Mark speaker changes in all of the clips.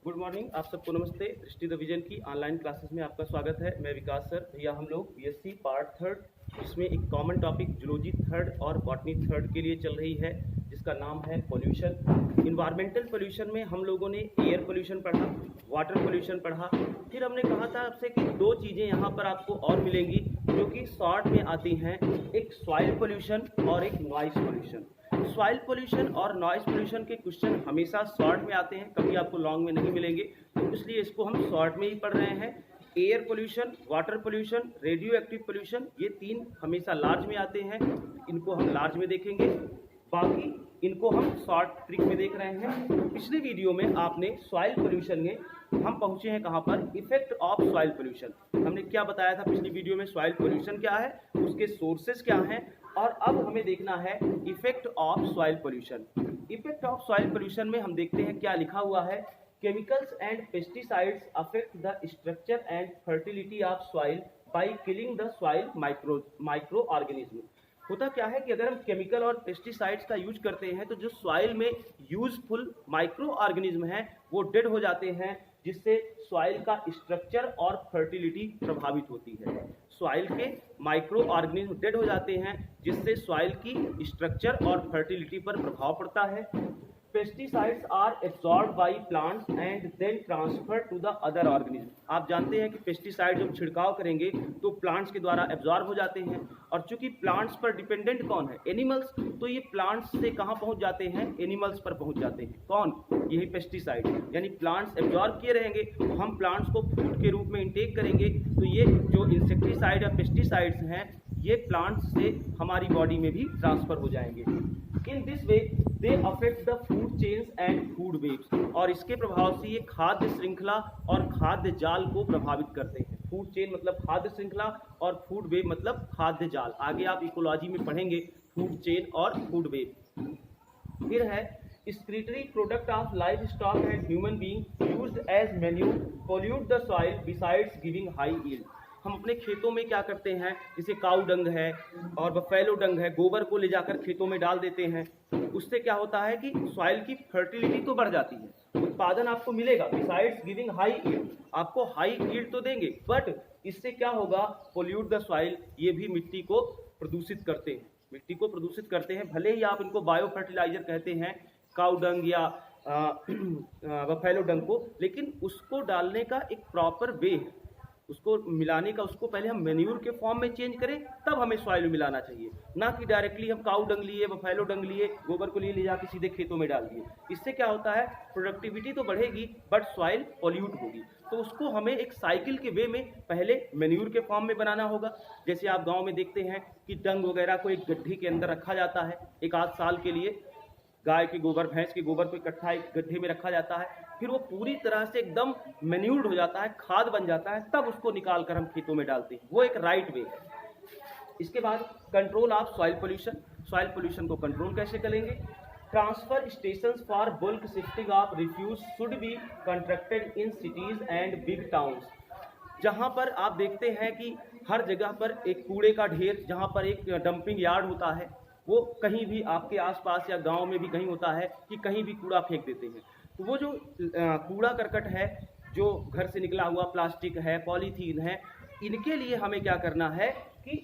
Speaker 1: Good morning, आप सबको नमस्ते। दृष्टि द विजन की ऑनलाइन क्लासेस में आपका स्वागत है। मैं विकास सर। भैया हम लोग बीएससी पार्ट थर्ड, इसमें एक कॉमन टॉपिक जूलॉजी थर्ड और बॉटनी थर्ड के लिए चल रही है, जिसका नाम है पोल्यूशन। इन्वायरमेंटल पोल्यूशन में हम लोगों ने एयर पोल्यूशन पढ़ा, वाटर पोल्यूशन पढ़ा। फिर हमने कहा था आपसे कि दो चीज़ें यहाँ पर आपको और मिलेंगी जो कि शॉर्ट में आती हैं, एक सॉइल पोल्यूशन और एक नॉइस पोल्यूशन। सॉइल पोल्यूशन और नॉइस पोल्यूशन के क्वेश्चन हमेशा शॉर्ट में आते हैं, कभी आपको लॉन्ग में नहीं मिलेंगे, तो इसलिए इसको हम शॉर्ट में ही पढ़ रहे हैं। Air pollution, water pollution, radio active pollution, ये तीन हमेशा लार्ज में आते हैं, इनको हम लार्ज में देखेंगे। बाकी इनको हम शॉर्ट ट्रिक में देख रहे हैं। पिछले वीडियो में आपने सॉइल पोल्यूशन में हम पहुंचे हैं कहाँ पर, इफेक्ट ऑफ सॉइल पोल्यूशन। हमने क्या बताया था पिछली वीडियो में, सॉइल पोल्यूशन क्या है, उसके सोर्सेज क्या हैं, और अब हमें देखना है effect of soil pollution. Effect of soil pollution में हम देखते हैं क्या लिखा हुआ है। Chemicals and pesticides affect the structure and fertility of soil by killing the soil micro organism. होता क्या है कि अगर हम केमिकल और पेस्टिसाइड्स का यूज करते हैं तो जो सॉइल में यूजफुल माइक्रो ऑर्गेनिज्म हैं वो डेड हो जाते हैं, जिससे सॉइल का स्ट्रक्चर और फर्टिलिटी प्रभावित होती है। सॉइल के माइक्रो ऑर्गेनिज्म डेड हो जाते हैं, जिससे सॉइल की स्ट्रक्चर और फर्टिलिटी पर प्रभाव पड़ता है। Pesticides are absorbed by plants and then transfer to the other organism. आप जानते हैं कि पेस्टिसाइड जब छिड़काव करेंगे तो प्लांट्स के द्वारा एब्जॉर्ब हो जाते हैं, और चूंकि प्लांट्स पर डिपेंडेंट कौन है, एनिमल्स, तो ये प्लांट्स से कहाँ पहुँच जाते हैं, एनिमल्स पर पहुँच जाते हैं। कौन? यही पेस्टिसाइड। यानी प्लांट्स एब्जॉर्ब किए रहेंगे तो हम प्लांट्स को फूड के रूप में इंटेक करेंगे, तो ये जो इंसेक्टिसाइड या पेस्टिसाइड्स हैं ये प्लांट्स से हमारी बॉडी में भी ट्रांसफर हो जाएंगे। In this way they affect the food chains and food webs, और इसके प्रभाव से ये खाद्य श्रृंखला और खाद्य जाल को प्रभावित करते हैं। फूड चेन मतलब खाद्य श्रृंखला और फूड वेब मतलब खाद्य जाल। आगे आप इकोलॉजी में पढ़ेंगे फूड चेन और फूड वेब। फिर है excretory product of livestock and human being used as manure pollute the soil besides giving high yield। हम अपने खेतों में क्या करते हैं, जैसे काऊ डंग है और बफेलो डंग है, गोबर को ले जाकर खेतों में डाल देते हैं। उससे क्या होता है कि सॉइल की फर्टिलिटी तो बढ़ जाती है, उत्पादन आपको मिलेगा, बिसाइड्स गिविंग हाई यील्ड, आपको हाई यील्ड तो देंगे, बट इससे क्या होगा, पोल्यूट द सॉइल, ये भी मिट्टी को प्रदूषित करते हैं। मिट्टी को प्रदूषित करते हैं, भले ही आप इनको बायो फर्टिलाइजर कहते हैं, काऊ डंग या बफेलो डंग को, लेकिन उसको डालने का एक प्रॉपर वे है, उसको मिलाने का। उसको पहले हम मैन्यूर के फॉर्म में चेंज करें, तब हमें सॉइल में मिलाना चाहिए, ना कि डायरेक्टली हम काऊ डंग लिए, बफेलो डंग लिए, गोबर को लिए ले जाके सीधे खेतों में डाल दिए। इससे क्या होता है, प्रोडक्टिविटी तो बढ़ेगी बट सॉइल पॉल्यूट होगी। तो उसको हमें एक साइकिल के वे में पहले मैन्यूर के फॉर्म में बनाना होगा। जैसे आप गाँव में देखते हैं कि डंग वगैरह को एक गड्ढे के अंदर रखा जाता है, एक आध साल के लिए गाय के गोबर, भैंस के गोबर को इकट्ठा एक गड्ढे में रखा जाता है, फिर वो पूरी तरह से एकदम मैन्यूर्ड हो जाता है, खाद बन जाता है, तब उसको निकाल कर हम खेतों में डालते हैं। वो एक राइट वे है। इसके बाद control of soil pollution. Soil pollution को कंट्रोल कैसे करेंगे? Transfer stations for bulk shifting of refuse should be constructed in cities and big towns. जहाँ पर आप देखते हैं कि हर जगह पर एक कूड़े का ढेर, जहाँ पर एक डंपिंग यार्ड होता है, वो कहीं भी आपके आसपास या गांव में भी कहीं होता है कि कहीं भी कूड़ा फेंक देते हैं, तो वो जो कूड़ा करकट है, जो घर से निकला हुआ प्लास्टिक है, पॉलीथीन है, इनके लिए हमें क्या करना है कि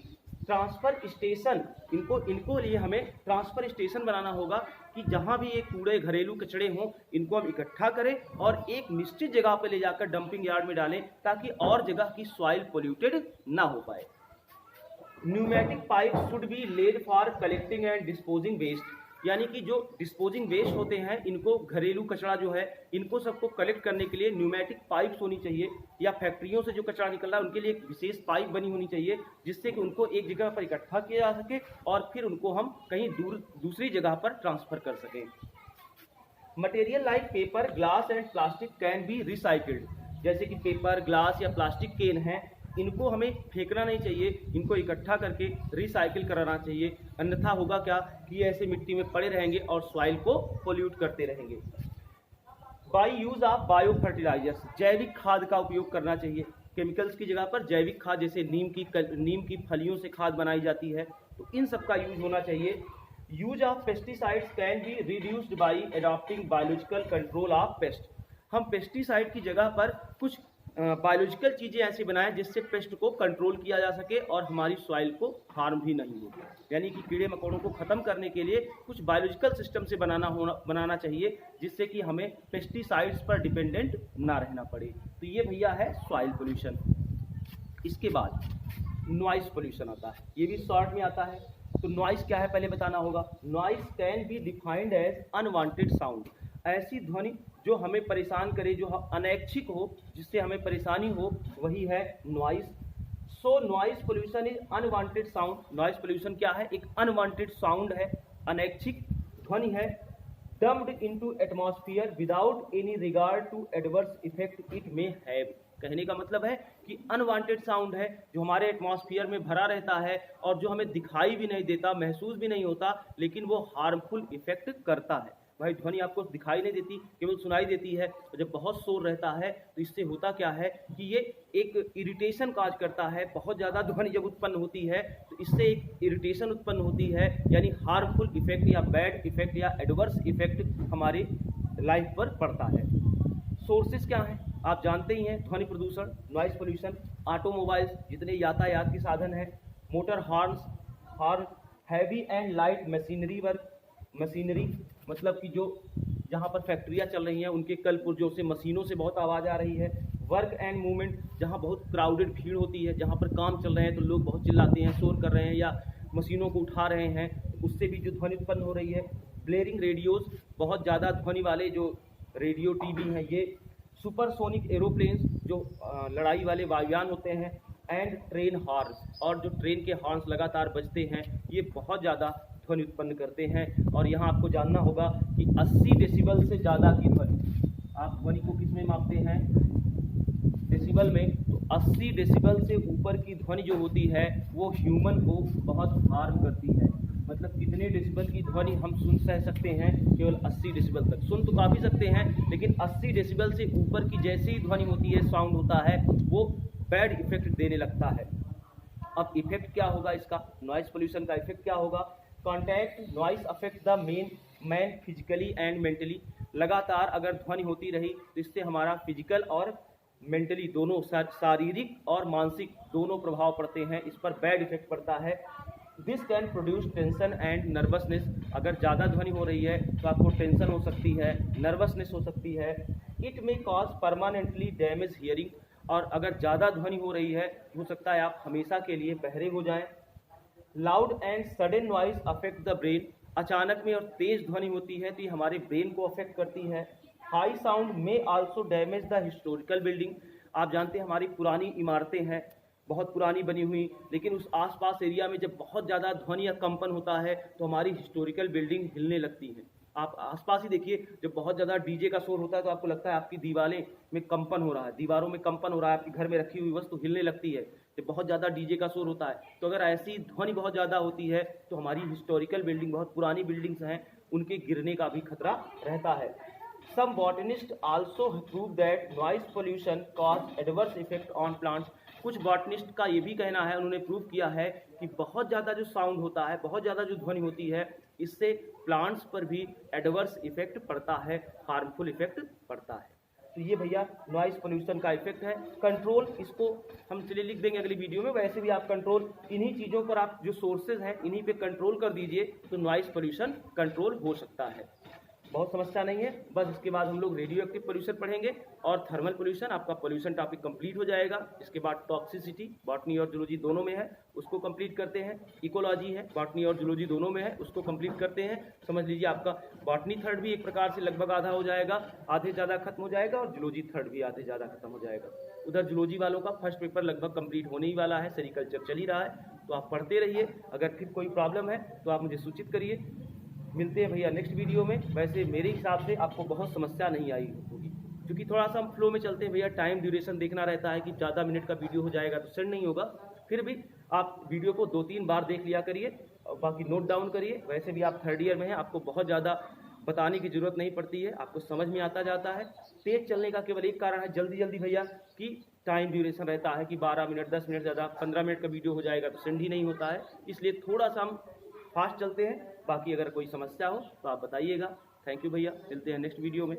Speaker 1: ट्रांसफ़र स्टेशन, इनको लिए हमें ट्रांसफ़र स्टेशन बनाना होगा कि जहाँ भी ये कूड़े घरेलू कचड़े हों, इनको हम इकट्ठा करें और एक निश्चित जगह पर ले जाकर डंपिंग यार्ड में डालें, ताकि और जगह की सॉइल पोल्यूटेड ना हो पाए। Pneumatic pipe should be laid for collecting and disposing waste, यानी कि जो डिस्पोजिंग वेस्ट होते हैं, इनको घरेलू कचरा जो है, इनको सबको कलेक्ट करने के लिए न्यूमेटिक पाइप्स होनी चाहिए, या फैक्ट्रियों से जो कचरा निकल रहा है उनके लिए एक विशेष पाइप बनी होनी चाहिए, जिससे कि उनको एक जगह पर इकट्ठा किया जा सके और फिर उनको हम कहीं दूसरी जगह पर ट्रांसफ़र कर सकें। Material like paper, glass and plastic can be recycled. जैसे कि पेपर, ग्लास या प्लास्टिक केन हैं, इनको हमें फेंकना नहीं चाहिए, इनको इकट्ठा करके रिसाइकिल कराना चाहिए, अन्यथा होगा क्या कि ऐसे मिट्टी में पड़े रहेंगे और सॉइल को पोल्यूट करते रहेंगे। By use of bio fertilizers, जैविक खाद का उपयोग करना चाहिए। केमिकल्स की जगह पर जैविक खाद, जैसे नीम की फलियों से खाद बनाई जाती है, तो इन सब का यूज होना चाहिए। Use of pesticides can be reduced by adopting biological control of paste. हम पेस्टिसाइड की जगह पर कुछ बायोलॉजिकल चीज़ें ऐसी बनाएं जिससे पेस्ट को कंट्रोल किया जा सके और हमारी सॉइल को हार्म भी नहीं हो। यानी कि कीड़े मकोड़ों को ख़त्म करने के लिए कुछ बायोलॉजिकल सिस्टम से बनाना चाहिए जिससे कि हमें पेस्टिसाइड्स पर डिपेंडेंट ना रहना पड़े। तो ये भैया है सॉइल पोल्यूशन। इसके बाद नॉइस पोल्यूशन आता है, ये भी शॉर्ट में आता है। तो नॉइस क्या है पहले बताना होगा। Noise can be defined as unwanted sound, ऐसी ध्वनि जो हमें परेशान करे, जो अनैच्छिक हो, जिससे हमें परेशानी हो, वही है noise. So noise pollution is unwanted sound. Noise pollution क्या है? एक अनवांटेड साउंड है, अनैच्छिक ध्वनि है, dumped into atmosphere without any regard to adverse effect it may have. कहने का मतलब है कि अनवांटेड साउंड है जो हमारे एटमॉस्फेयर में भरा रहता है और जो हमें दिखाई भी नहीं देता, महसूस भी नहीं होता, लेकिन वो हार्मफुल इफेक्ट करता है। भाई ध्वनि आपको दिखाई नहीं देती, केवल सुनाई देती है। और जब बहुत शोर रहता है तो इससे होता क्या है कि ये एक इरिटेशन काज करता है। बहुत ज़्यादा ध्वनि जब उत्पन्न होती है तो इससे एक इरिटेशन उत्पन्न होती है, यानी हार्मफुल इफेक्ट या बैड इफेक्ट या एडवर्स इफेक्ट हमारी लाइफ पर पड़ता है। सोर्सेज क्या हैं? आप जानते ही हैं, ध्वनि प्रदूषण, नॉइस पोल्यूशन, ऑटोमोबाइल्स, जितने यातायात के साधन हैं, motor horn, heavy and light machinery work, machinery मतलब कि जो जहाँ पर फैक्ट्रियाँ चल रही हैं उनके कल पुर्जों से, मशीनों से बहुत आवाज़ आ रही है। वर्क एंड मूवमेंट, जहाँ बहुत क्राउडेड भीड़ होती है, जहाँ पर काम चल रहे हैं तो लोग बहुत चिल्लाते हैं, शोर कर रहे हैं या मशीनों को उठा रहे हैं, उससे भी जो ध्वनि उत्पन्न हो रही है। ब्लेरिंग रेडियोज़, बहुत ज़्यादा ध्वनि वाले जो रेडियो टीवी हैं ये। सुपरसोनिक एरोप्लेन्स, जो लड़ाई वाले वायुयान होते हैं। एंड ट्रेन हॉर्न्स, और जो ट्रेन के हॉर्न्स लगातार बजते हैं, ये बहुत ज़्यादा ध्वनि उत्पन्न करते हैं। और यहाँ आपको जानना होगा कि 80 डेसिबल से ज़्यादा की ध्वनि, आप ध्वनि को किस में मापते हैं? डेसिबल में। तो 80 डेसिबल से ऊपर की ध्वनि जो होती है वो ह्यूमन को बहुत हार्म करती है। मतलब कितने डेसिबल की ध्वनि हम सुन सह सकते हैं? केवल 80 डेसिबल तक। सुन तो काफ़ी सकते हैं, लेकिन 80 डेसिबल से ऊपर की जैसी ही ध्वनि होती है, साउंड होता है, वो बैड इफेक्ट देने लगता है। अब इफेक्ट क्या होगा इसका? नॉइस पोल्यूशन का इफेक्ट क्या होगा? Contact noise affect the man physically and mentally. लगातार अगर ध्वनि होती रही तो इससे हमारा फिजिकल और मेंटली दोनों, शारीरिक और मानसिक दोनों प्रभाव पड़ते हैं। इस पर बैड इफेक्ट पड़ता है। This can produce tension and nervousness. अगर ज़्यादा ध्वनि हो रही है तो आपको टेंशन हो सकती है, नर्वसनेस हो सकती है। It may cause permanently damage hearing, और अगर ज़्यादा ध्वनि हो रही है हो सकता है आप हमेशा के लिए बहरे हो जाएं। Loud and sudden noise affect the brain. अचानक में और तेज ध्वनि होती है तो ये हमारे ब्रेन को अफेक्ट करती है। हाई साउंड में also damage the historical building. आप जानते हैं हमारी पुरानी इमारतें हैं, बहुत पुरानी बनी हुई, लेकिन उस आसपास एरिया में जब बहुत ज़्यादा ध्वनि या कंपन होता है तो हमारी हिस्टोरिकल बिल्डिंग हिलने लगती है। आप आसपास ही देखिए, जब बहुत ज़्यादा डीजे का शोर होता है तो आपको लगता है आपकी दीवारें में कंपन हो रहा है, दीवारों में कंपन हो रहा है, आपके घर में रखी हुई वस्तु हिलने लगती है जब बहुत ज़्यादा डीजे का शोर होता है। तो अगर ऐसी ध्वनि बहुत ज़्यादा होती है तो हमारी हिस्टोरिकल बिल्डिंग, बहुत पुरानी बिल्डिंग्स हैं, उनके गिरने का भी खतरा रहता है। Some botanists also prove that noise pollution cause adverse effect on plants. कुछ बॉटनिस्ट का ये भी कहना है, उन्होंने प्रूव किया है कि बहुत ज़्यादा जो साउंड होता है, बहुत ज़्यादा जो ध्वनि होती है, इससे प्लांट्स पर भी एडवर्स इफेक्ट पड़ता है, हार्मफुल इफेक्ट पड़ता है। तो ये भैया नॉइस पोल्यूशन का इफेक्ट है। कंट्रोल, इसको हम चलिए लिख देंगे अगली वीडियो में। वैसे भी आप कंट्रोल, इन्हीं चीज़ों पर आप जो सोर्सेज हैं इन्हीं पे कंट्रोल कर दीजिए तो नॉइस पोल्यूशन कंट्रोल हो सकता है। बहुत समस्या नहीं है। बस इसके बाद हम लोग रेडियो एक्टिव पोल्यूशन पढ़ेंगे और थर्मल पोल्यूशन, आपका पोल्यूशन टॉपिक कंप्लीट हो जाएगा। इसके बाद टॉक्सिसिटी, बॉटनी और जूलॉजी दोनों में है, उसको कंप्लीट करते हैं। इकोलॉजी है, बॉटनी और जूलॉजी दोनों में है, उसको कंप्लीट करते हैं। समझ लीजिए आपका बॉटनी थर्ड भी एक प्रकार से लगभग आधा हो जाएगा, आधे ज़्यादा खत्म हो जाएगा, और जूलॉजी थर्ड भी आधे ज़्यादा खत्म हो जाएगा। उधर जूलॉजी वालों का फर्स्ट पेपर लगभग कंप्लीट होने ही वाला है, सेरिकल्चर चल ही रहा है, तो आप पढ़ते रहिए। अगर फिर कोई प्रॉब्लम है तो आप मुझे सूचित करिए। मिलते हैं भैया नेक्स्ट वीडियो में। वैसे मेरे हिसाब से आपको बहुत समस्या नहीं आई होगी, क्योंकि थोड़ा सा हम फ्लो में चलते हैं भैया। टाइम ड्यूरेशन देखना रहता है कि ज़्यादा मिनट का वीडियो हो जाएगा तो सेंड नहीं होगा। फिर भी आप वीडियो को 2-3 बार देख लिया करिए और बाकी नोट डाउन करिए। वैसे भी आप थर्ड ईयर में हैं, आपको बहुत ज़्यादा बताने की ज़रूरत नहीं पड़ती है, आपको समझ में आता जाता है। तेज चलने का केवल एक कारण है, जल्दी जल्दी भैया, कि टाइम ड्यूरेशन रहता है कि 12 मिनट, 10 मिनट, ज़्यादा 15 मिनट का वीडियो हो जाएगा तो सेंड ही नहीं होता है। इसलिए थोड़ा सा हम फास्ट चलते हैं। बाकी अगर कोई समस्या हो तो आप बताइएगा। थैंक यू भैया, मिलते हैं नेक्स्ट वीडियो में।